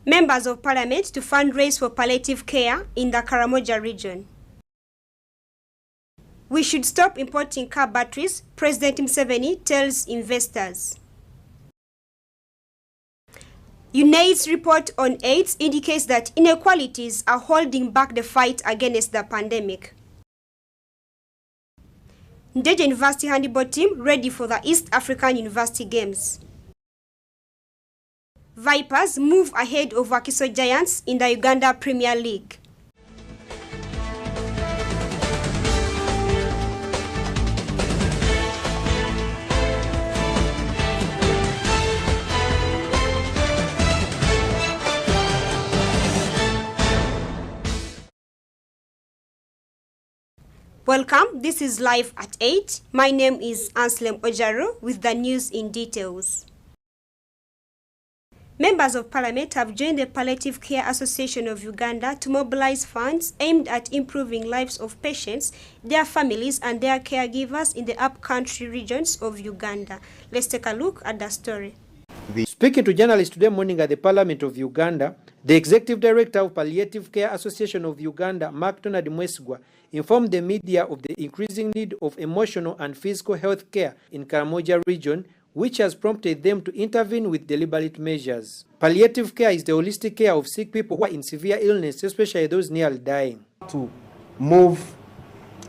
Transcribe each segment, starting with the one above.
Members of Parliament to fundraise for palliative care in the Karamoja region. We should stop importing car batteries, President Museveni tells investors. UNAIDS report on AIDS indicates that inequalities are holding back the fight against the pandemic. Ndeje University handball team ready for the East African University Games. Vipers move ahead over Wakiso Giants in the Uganda Premier League. Welcome, this is Live at 8. My name is Anselm Ojaru with the news in details. Members of Parliament have joined the Palliative Care Association of Uganda to mobilize funds aimed at improving lives of patients, their families and their caregivers in the upcountry regions of Uganda. Let's take a look at the story. Speaking to journalists today morning at the Parliament of Uganda, the Executive Director of Palliative Care Association of Uganda, Mark Tonald Mwesgwa, informed the media of the increasing need of emotional and physical health care in Karamoja region, which has prompted them to intervene with deliberate measures. Palliative care is the holistic care of sick people who are in severe illness, especially those nearly dying. To move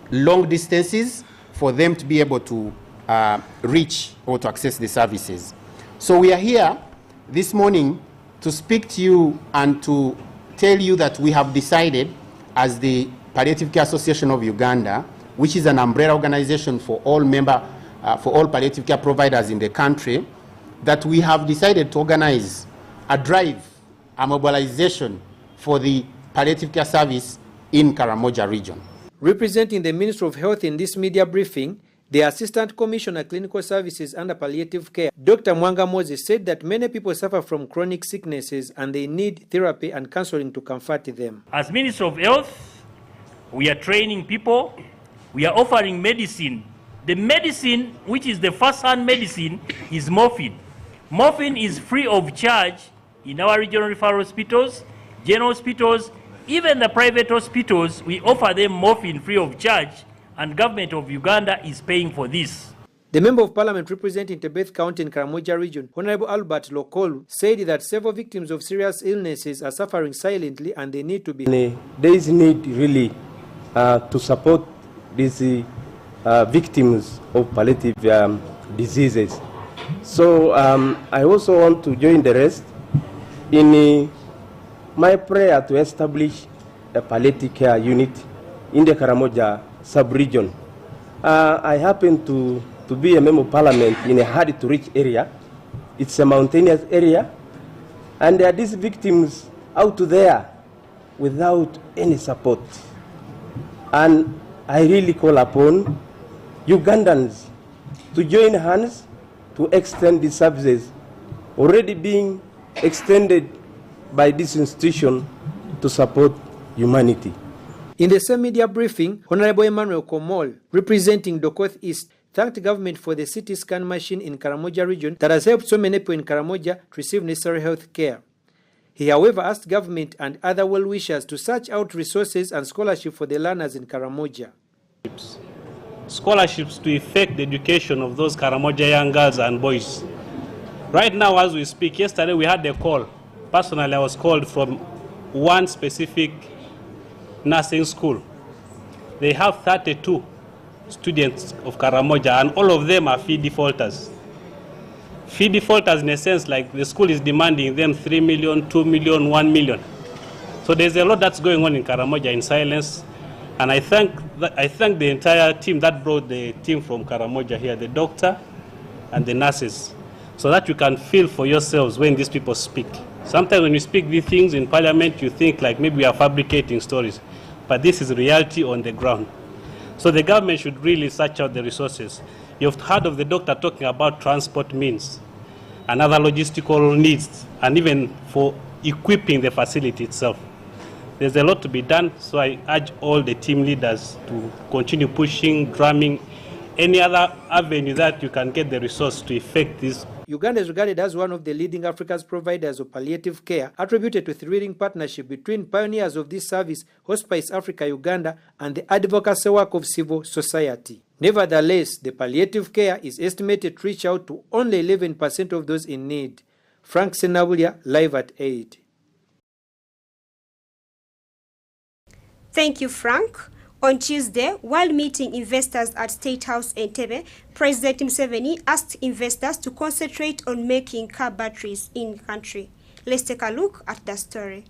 long distances for them to be able to reach or to access the services. So we are here this morning to speak to you and to tell you that we have decided as the Palliative Care Association of Uganda, which is an umbrella organization for all palliative care providers in the country, that we have decided to organize a drive, a mobilization for the palliative care service in Karamoja region. Representing the Ministry of Health in this media briefing, the Assistant Commissioner Clinical Services under Palliative Care, Dr. Mwanga Moses, said that many people suffer from chronic sicknesses and they need therapy and counseling to comfort them. As Minister of Health, we are training people, we are offering medicine. The medicine, which is the first-hand medicine, is morphine. Morphine is free of charge in our regional referral hospitals, general hospitals, even the private hospitals. We offer them morphine free of charge, and government of Uganda is paying for this. The Member of Parliament representing Tebeth County in Karamoja region, Honorable Albert Lokolu, said that several victims of serious illnesses are suffering silently and they need to be... There is need really to support these victims of palliative diseases. So I also want to join the rest in my prayer to establish a palliative care unit in the Karamoja sub-region. I happen to be a member of Parliament in a hard-to-reach area. It's a mountainous area, and there are these victims out there without any support. And I really call upon Ugandans to join hands to extend the services already being extended by this institution to support humanity. In the same media briefing, Honorable Emmanuel Komol, representing Dokoth East, thanked the government for the CT scan machine in Karamoja region that has helped so many people in Karamoja to receive necessary health care. He, however, asked government and other well-wishers to search out resources and scholarship for the learners in Karamoja. Scholarships to effect the education of those Karamoja young girls and boys. Right now, as we speak, yesterday we had a call. Personally, I was called from one specific nursing school. They have 32 students of Karamoja, and all of them are fee defaulters. Fee defaulters in a sense, like the school is demanding them 3 million, 2 million, 1 million. So there's a lot that's going on in Karamoja in silence. And I thank the entire team that brought the team from Karamoja here, the doctor and the nurses, so that you can feel for yourselves when these people speak. Sometimes when you speak these things in Parliament, you think like maybe we are fabricating stories, but this is reality on the ground. So the government should really search out the resources. You've heard of the doctor talking about transport means and other logistical needs, and even for equipping the facility itself. There's a lot to be done, so I urge all the team leaders to continue pushing, drumming any other avenue that you can get the resource to effect this. Uganda is regarded as one of the leading Africa's providers of palliative care, attributed to thrilling partnership between pioneers of this service, Hospice Africa Uganda, and the advocacy work of civil society. Nevertheless, the palliative care is estimated to reach out to only 11% of those in need. Frank Senabulia, live at 8. Thank you, Frank. On Tuesday, while meeting investors at State House Entebbe, President Museveni asked investors to concentrate on making car batteries in country. Let's take a look at the story.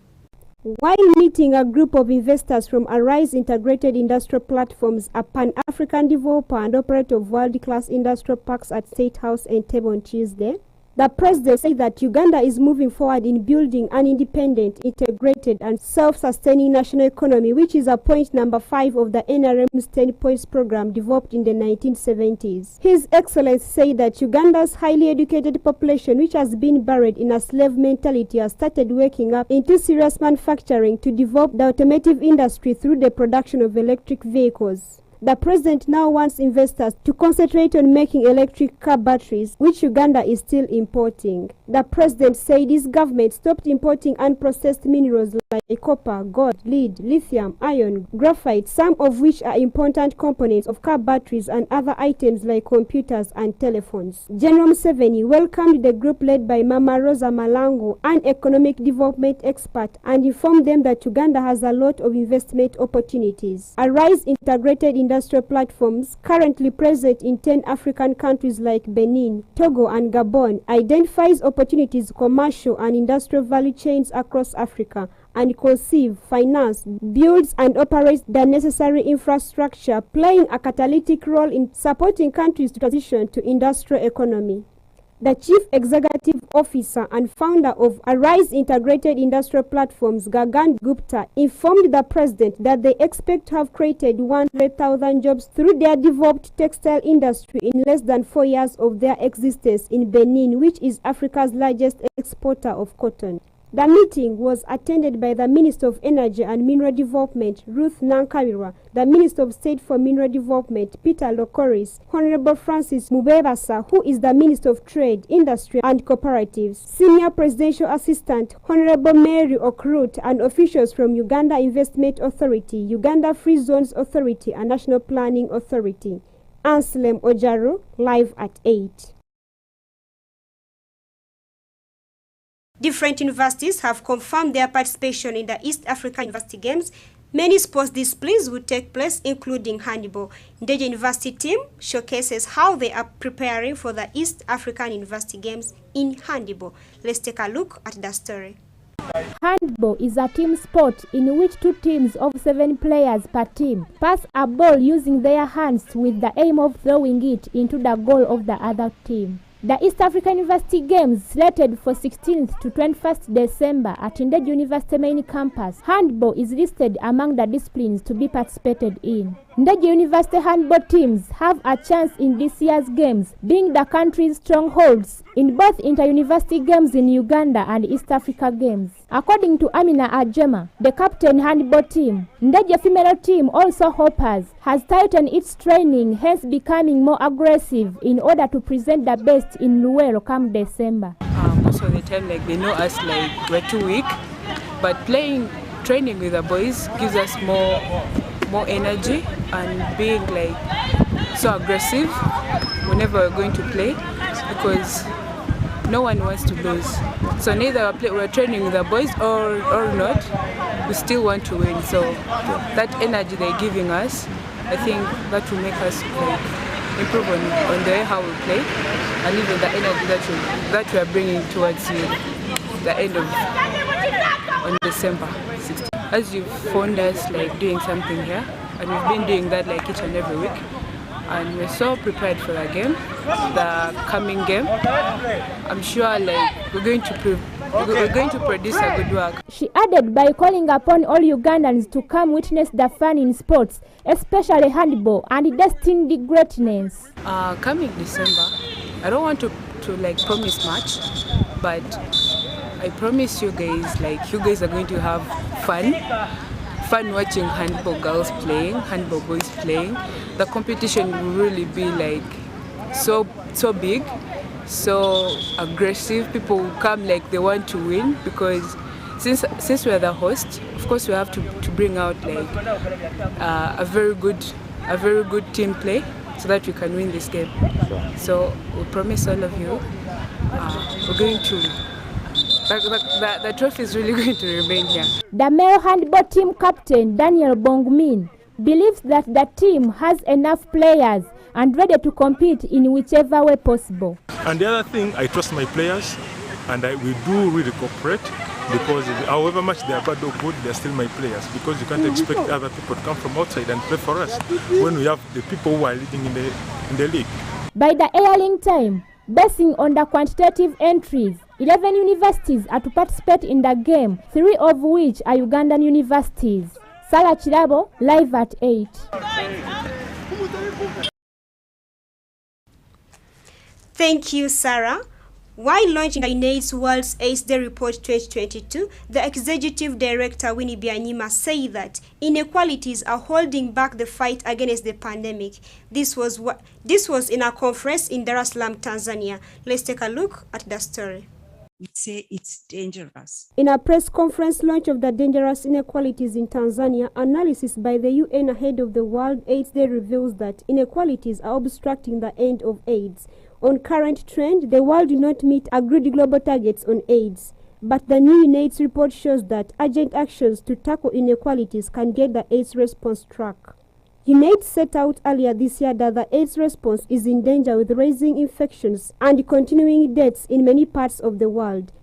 While meeting a group of investors from Arise Integrated Industrial Platforms, a Pan-African developer and operator of world-class industrial parks at State House Entebbe on Tuesday, the president said that Uganda is moving forward in building an independent, integrated and self-sustaining national economy, which is a point number 5 of the NRM's 10 points program developed in the 1970s. His Excellency said that Uganda's highly educated population, which has been buried in a slave mentality, has started waking up into serious manufacturing to develop the automotive industry through the production of electric vehicles. The president now wants investors to concentrate on making electric car batteries, which Uganda is still importing. The president said his government stopped importing unprocessed minerals like copper, gold, lead, lithium, iron, graphite, some of which are important components of car batteries and other items like computers and telephones. General Museveni welcomed the group led by Mama Rosa Malango, an economic development expert, and informed them that Uganda has a lot of investment opportunities. Arise Integrated Industrial Platforms, currently present in 10 African countries like Benin, Togo and Gabon, identifies opportunities, commercial and industrial value chains across Africa, and conceive, finance, builds and operates the necessary infrastructure, playing a catalytic role in supporting countries to transition to industrial economy. The Chief Executive Officer and founder of Arise Integrated Industrial Platforms, Gagan Gupta, informed the President that they expect to have created 100,000 jobs through their developed textile industry in less than 4 years of their existence in Benin, which is Africa's largest exporter of cotton. The meeting was attended by the Minister of Energy and Mineral Development, Ruth Nankabirwa, the Minister of State for Mineral Development, Peter Lokoris, Honorable Francis Mubebasa, who is the Minister of Trade, Industry and Cooperatives, Senior Presidential Assistant, Honorable Mary Okrut, and officials from Uganda Investment Authority, Uganda Free Zones Authority, and National Planning Authority. Anselm Ojaru, live at 8. Different universities have confirmed their participation in the East Africa University Games. Many sports disciplines will take place, including handball. The University team showcases how they are preparing for the East African University Games in handball. Let's take a look at the story. Handball is a team sport in which 2 teams of 7 players per team pass a ball using their hands with the aim of throwing it into the goal of the other team. The East African University Games, slated for 16th to 21st December at Ndejje University main campus, handball is listed among the disciplines to be participated in. Ndejje University handball teams have a chance in this year's games, being the country's strongholds in both inter-university games in Uganda and East Africa Games. According to Amina Ajema, the captain handball team, Ndejje female team, also Hoppers, has tightened its training, hence becoming more aggressive in order to present the best in Luwero come December. Most of the time, like, they know us like we're too weak, but training with the boys gives us more energy and being like so aggressive whenever we're going to play, because no one wants to lose. So neither we're training with the boys or not, we still want to win. So that energy they're giving us, I think that will make us like improve on the way how we play, and even the energy that we are bringing towards the end of on December 16th. As you've found us like doing something here, and we've been doing that like each and every week, and we're so prepared for the game, the coming game. I'm sure like we're going to produce a good work. She added by calling upon all Ugandans to come witness the fun in sports, especially handball, and destined greatness. Coming December, I don't want to like promise much, but I promise you guys, like, you guys are going to have fun. fun watching handball girls playing, handball boys playing. The competition will really be like so big, so aggressive. People will come like they want to win, because since we're the host, of course we have to bring out like a very good team play so that we can win this game. So we promise all of you, we're going to. The trophy is really going to remain here. The male handball team captain, Daniel Bongmin, believes that the team has enough players and ready to compete in whichever way possible. And the other thing, I trust my players, and we do really cooperate, because however much they are bad or good, they are still my players, because you can't expect other people to come from outside and play for us when we have the people who are leading in the league. By the airing time, basing on the quantitative entries, 11 universities are to participate in the game, 3 of which are Ugandan universities. Sarah Chirabo, live at 8. Thank you, Sarah. While launching the UNAIDS World AIDS Day Report 2022, the Executive Director Winnie Byanyima said that inequalities are holding back the fight against the pandemic. This was in a conference in Dar es Salaam, Tanzania. Let's take a look at the story. We say it's dangerous. In a press conference launch of the dangerous inequalities in Tanzania, analysis by the UN ahead of the World AIDS Day reveals that inequalities are obstructing the end of AIDS. On current trend, the world did not meet agreed global targets on AIDS, but the new UNAIDS report shows that urgent actions to tackle inequalities can get the AIDS response track. UNAIDS set out earlier this year that the AIDS response is in danger with rising infections and continuing deaths in many parts of the world.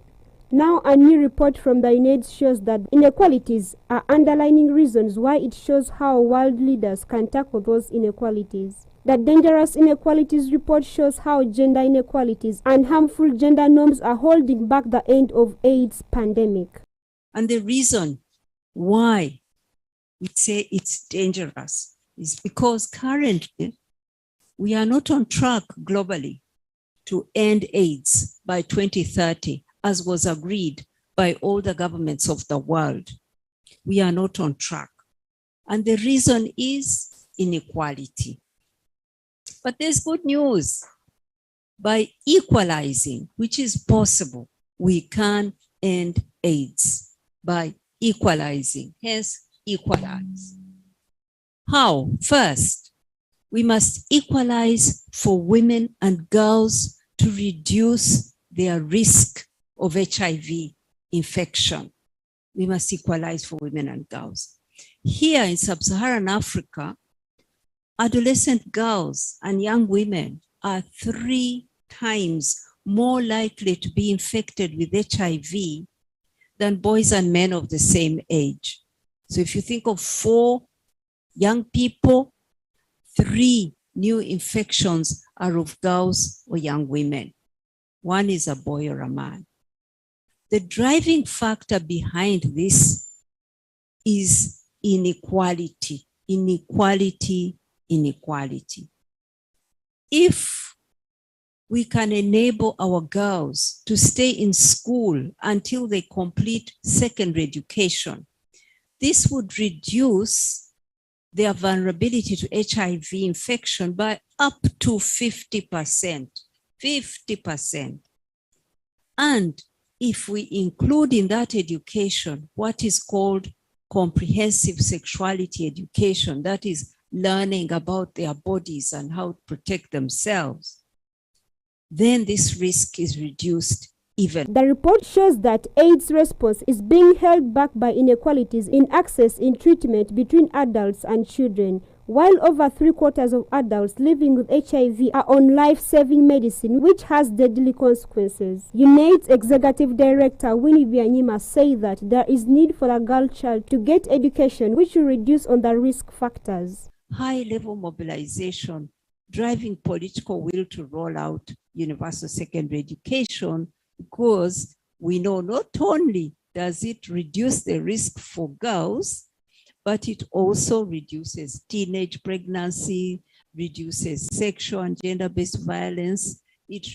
Now a new report from the UNAIDS shows that inequalities are underlying reasons why it shows how world leaders can tackle those inequalities. The Dangerous Inequalities report shows how gender inequalities and harmful gender norms are holding back the end of AIDS pandemic. And the reason why we say it's dangerous is because currently we are not on track globally to end AIDS by 2030, as was agreed by all the governments of the world. We are not on track. And the reason is inequality. But there's good news. By equalizing, which is possible, we can end AIDS by equalizing, hence equalize. How? First, we must equalize for women and girls to reduce their risk of HIV infection. We must equalize for women and girls. Here in sub-Saharan Africa, adolescent girls and young women are 3 times more likely to be infected with HIV than boys and men of the same age. So if you think of 4 young people, 3 new infections are of girls or young women. 1 is a boy or a man. The driving factor behind this is inequality, inequality, inequality. If we can enable our girls to stay in school until they complete secondary education, this would reduce their vulnerability to HIV infection by up to 50%. 50%. And if we include in that education what is called comprehensive sexuality education, that is learning about their bodies and how to protect themselves, then this risk is reduced even. The report shows that AIDS response is being held back by inequalities in access in treatment between adults and children, while over 3/4 of adults living with HIV are on life-saving medicine, which has deadly consequences. UNAIDS Executive Director Winnie Byanyima said that there is need for a girl child to get education, which will reduce on the risk factors. High-level mobilization, driving political will to roll out universal secondary education, because we know not only does it reduce the risk for girls, but it also reduces teenage pregnancy, reduces sexual and gender-based violence, it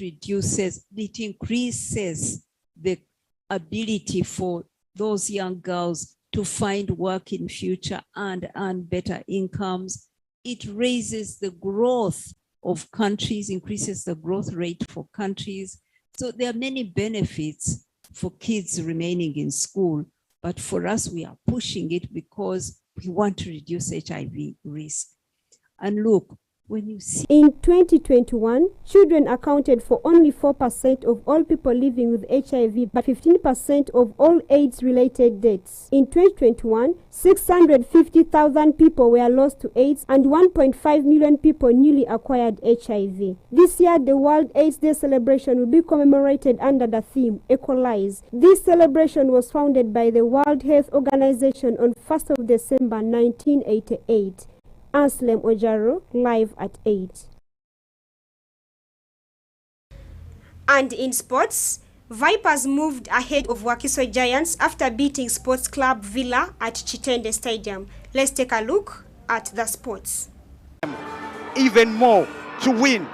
increases the ability for those young girls to find work in future and earn better incomes. It raises the growth of countries, increases the growth rate for countries. So there are many benefits for kids remaining in school, but for us, we are pushing it because we want to reduce HIV risk. And look, when you see in 2021, children accounted for only 4% of all people living with HIV, but 15% of all AIDS-related deaths. In 2021, 650,000 people were lost to AIDS and 1.5 million people newly acquired HIV. This year, the World AIDS Day celebration will be commemorated under the theme, Equalize. This celebration was founded by the World Health Organization on 1st of December 1988. Anslem Ojaro, live at 8. And in sports, Vipers moved ahead of Wakiso Giants after beating Sports Club Villa at Chitende Stadium. Let's take a look at the sports. Even more to win.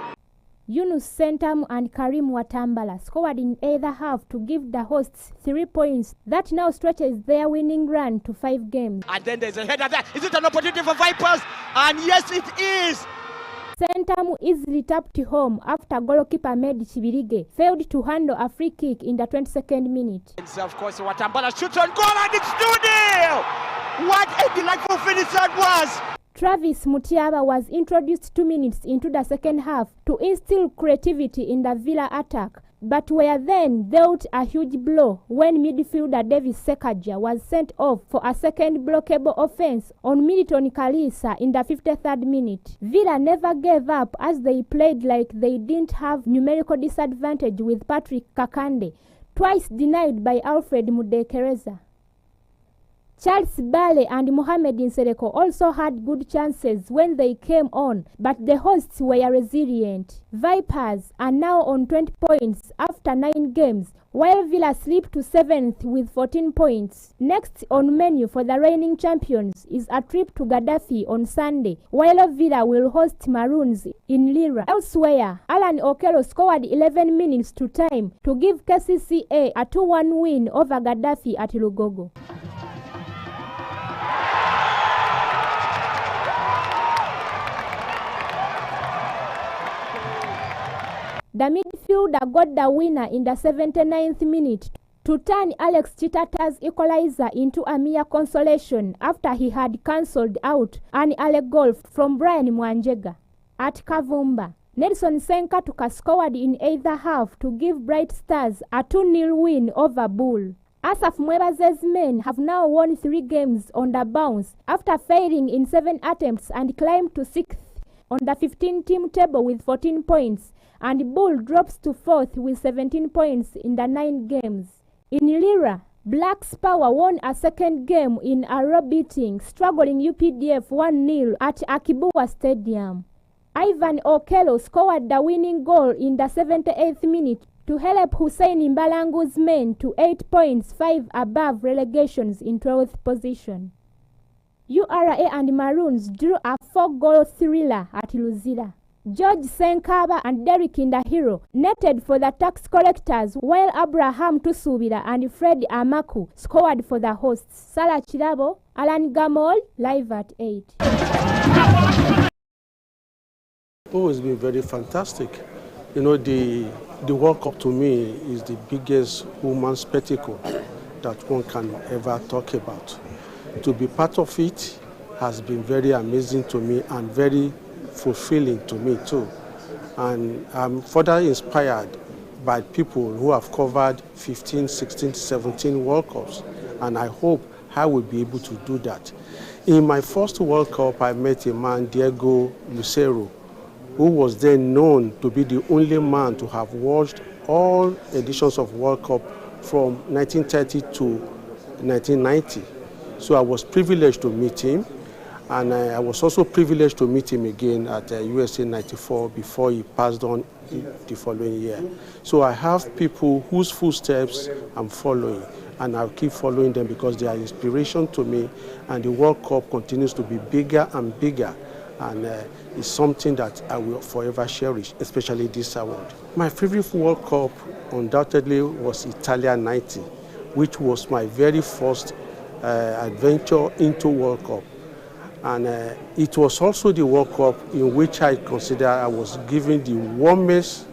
Yunus Sentam and Karim Watambala scored in either half to give the hosts 3 points. That now stretches their winning run to 5 games. And then there's a header there. Is it an opportunity for Vipers? And yes, it is. Sentam easily tapped home after goalkeeper Medi Chibirige failed to handle a free kick in the 22nd minute. And so of course, Watambala shoots on goal and it's 2-0. What a delightful finish that was. Travis Mutiaba was introduced 2 minutes into the second half to instill creativity in the Villa attack, but were then dealt a huge blow when midfielder Davis Sekaja was sent off for a second blockable offense on Militon Kalisa in the 53rd minute. Villa never gave up as they played like they didn't have numerical disadvantage with Patrick Kakande, twice denied by Alfred Mudekereza. Charles Bale and Mohamed Nsereko also had good chances when they came on, but the hosts were resilient. Vipers are now on 20 points after 9 games, while Villa slipped to 7th with 14 points. Next on menu for the reigning champions is a trip to Gaddafi on Sunday, while Villa will host Maroons in Lira. Elsewhere, Alan Okello scored 11 minutes to time to give KCCA a 2-1 win over Gaddafi at Lugogo. The midfielder got the winner in the 79th minute to turn Alex Chitata's equalizer into a mere consolation after he had cancelled out an early goal from Brian Mwanjega. At Kavumba, Nelson Senkatuka scored in either half to give Bright Stars a 2-0 win over Bull. Asaf Mwebaze's men have now won 3 games on the bounce after failing in 7 attempts and climbed to 6th on the 15-team table with 14 points. And Bull drops to 4th with 17 points in the 9 games. In Lira, Black's Power won a second game in a row beating struggling UPDF 1-0 at Akibuwa Stadium. Ivan Okello scored the winning goal in the 78th minute to help Hussein Mbalangu's men to 8 points, 5 above relegations in 12th position. URA and Maroons drew a 4-goal thriller at Luzira. George Senkaba and Derek Indahiro netted for the tax collectors, while Abraham Tusubira and Fred Amaku scored for the hosts. Salah Chirabo, Alan Gamol, live at 8. Oh, it's been very fantastic. You know, the World Cup to me is the biggest human spectacle that one can ever talk about. To be part of it has been very amazing to me and very fulfilling to me too. And I'm further inspired by people who have covered 15, 16, 17 World Cups, and I hope I will be able to do that. In my first World Cup, I met a man, Diego Lucero, who was then known to be the only man to have watched all editions of World Cup from 1930 to 1990. So I was privileged to meet him. And I was also privileged to meet him again at USA 94 before he passed on the following year. So I have people whose footsteps I'm following, and I'll keep following them because they are inspiration to me, and the World Cup continues to be bigger and bigger, and it's something that I will forever cherish, especially this award. My favorite World Cup undoubtedly was Italia 90, which was my very first adventure into World Cup. And it was also the World Cup in which I consider I was given the warmest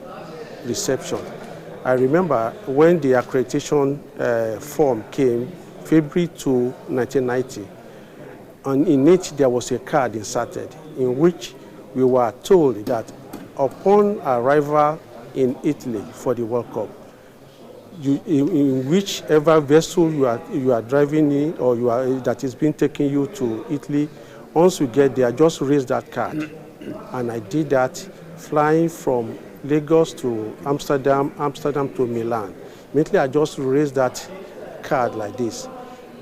reception. I remember when the accreditation form came, February 2, 1990, and in it there was a card inserted in which we were told that upon arrival in Italy for the World Cup, in whichever vessel you are driving in or that is being taken you to Italy, once you get there, just raise that card. And I did that, flying from Lagos to Amsterdam, Amsterdam to Milan. Immediately I just raised that card like this.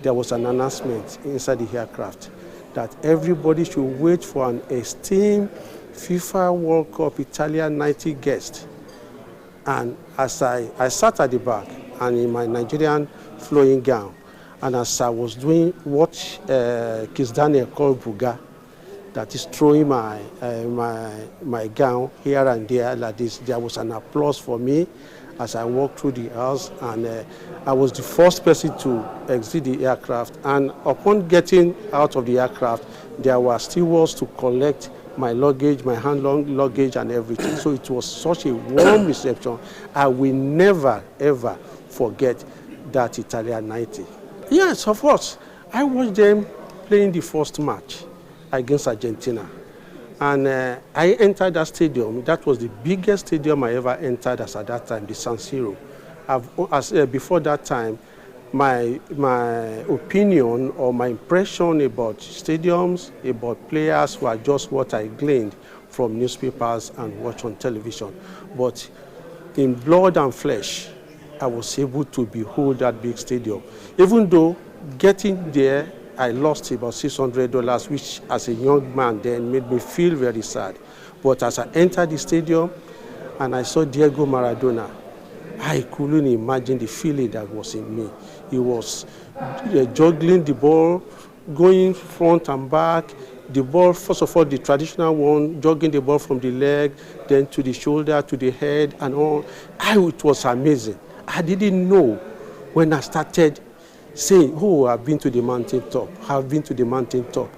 There was an announcement inside the aircraft that everybody should wait for an esteemed FIFA World Cup Italia 90 guest. And as I sat at the back and in my Nigerian flowing gown, and as I was doing what Kis Daniel called buga, that is throwing my gown here and there like this, there was an applause for me as I walked through the house, and I was the first person to exit the aircraft. And upon getting out of the aircraft, there were stewards to collect my luggage, my hand-long luggage and everything. So it was such a warm reception. I will never, ever forget that Italian 90. Yes, of course. I watched them playing the first match against Argentina. And I entered that stadium. That was the biggest stadium I ever entered as at that time, the San Siro. Before that time, my opinion or my impression about stadiums, about players were just what I gleaned from newspapers and watch on television. But in blood and flesh, I was able to behold that big stadium. Even though getting there, I lost about $600, which as a young man then made me feel very sad. But as I entered the stadium and I saw Diego Maradona, I couldn't imagine the feeling that was in me. He was juggling the ball, going front and back. The ball, first of all, the traditional one, jogging the ball from the leg, then to the shoulder, to the head, and all. It was amazing. I didn't know when I started saying, oh, I've been to the mountaintop, I've been to the mountaintop.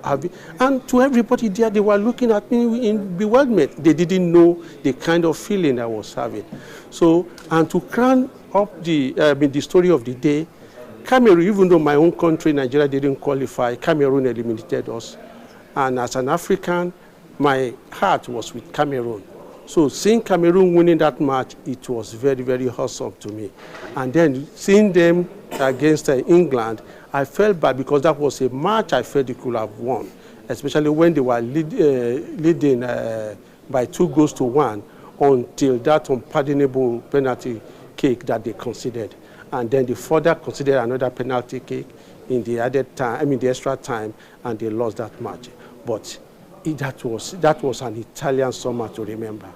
And to everybody there, they were looking at me in bewilderment. They didn't know the kind of feeling I was having. So, and to crown up the story of the day, Cameroon, even though my own country, Nigeria, didn't qualify, Cameroon eliminated us. And as an African, my heart was with Cameroon. So seeing Cameroon winning that match, it was very, very awesome to me. And then seeing them against England, I felt bad because that was a match I felt they could have won, especially when they were leading by 2-1 until that unpardonable penalty kick that they considered. And then they further considered another penalty kick in the added time, the extra time, and they lost that match. But that was an Italian summer to remember.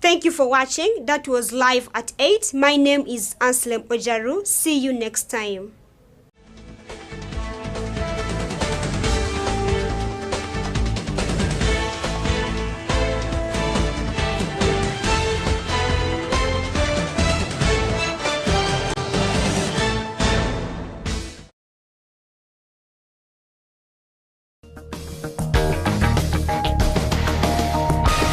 Thank you for watching. That was Live at 8. My name is Anselm Ojaru. See you next time.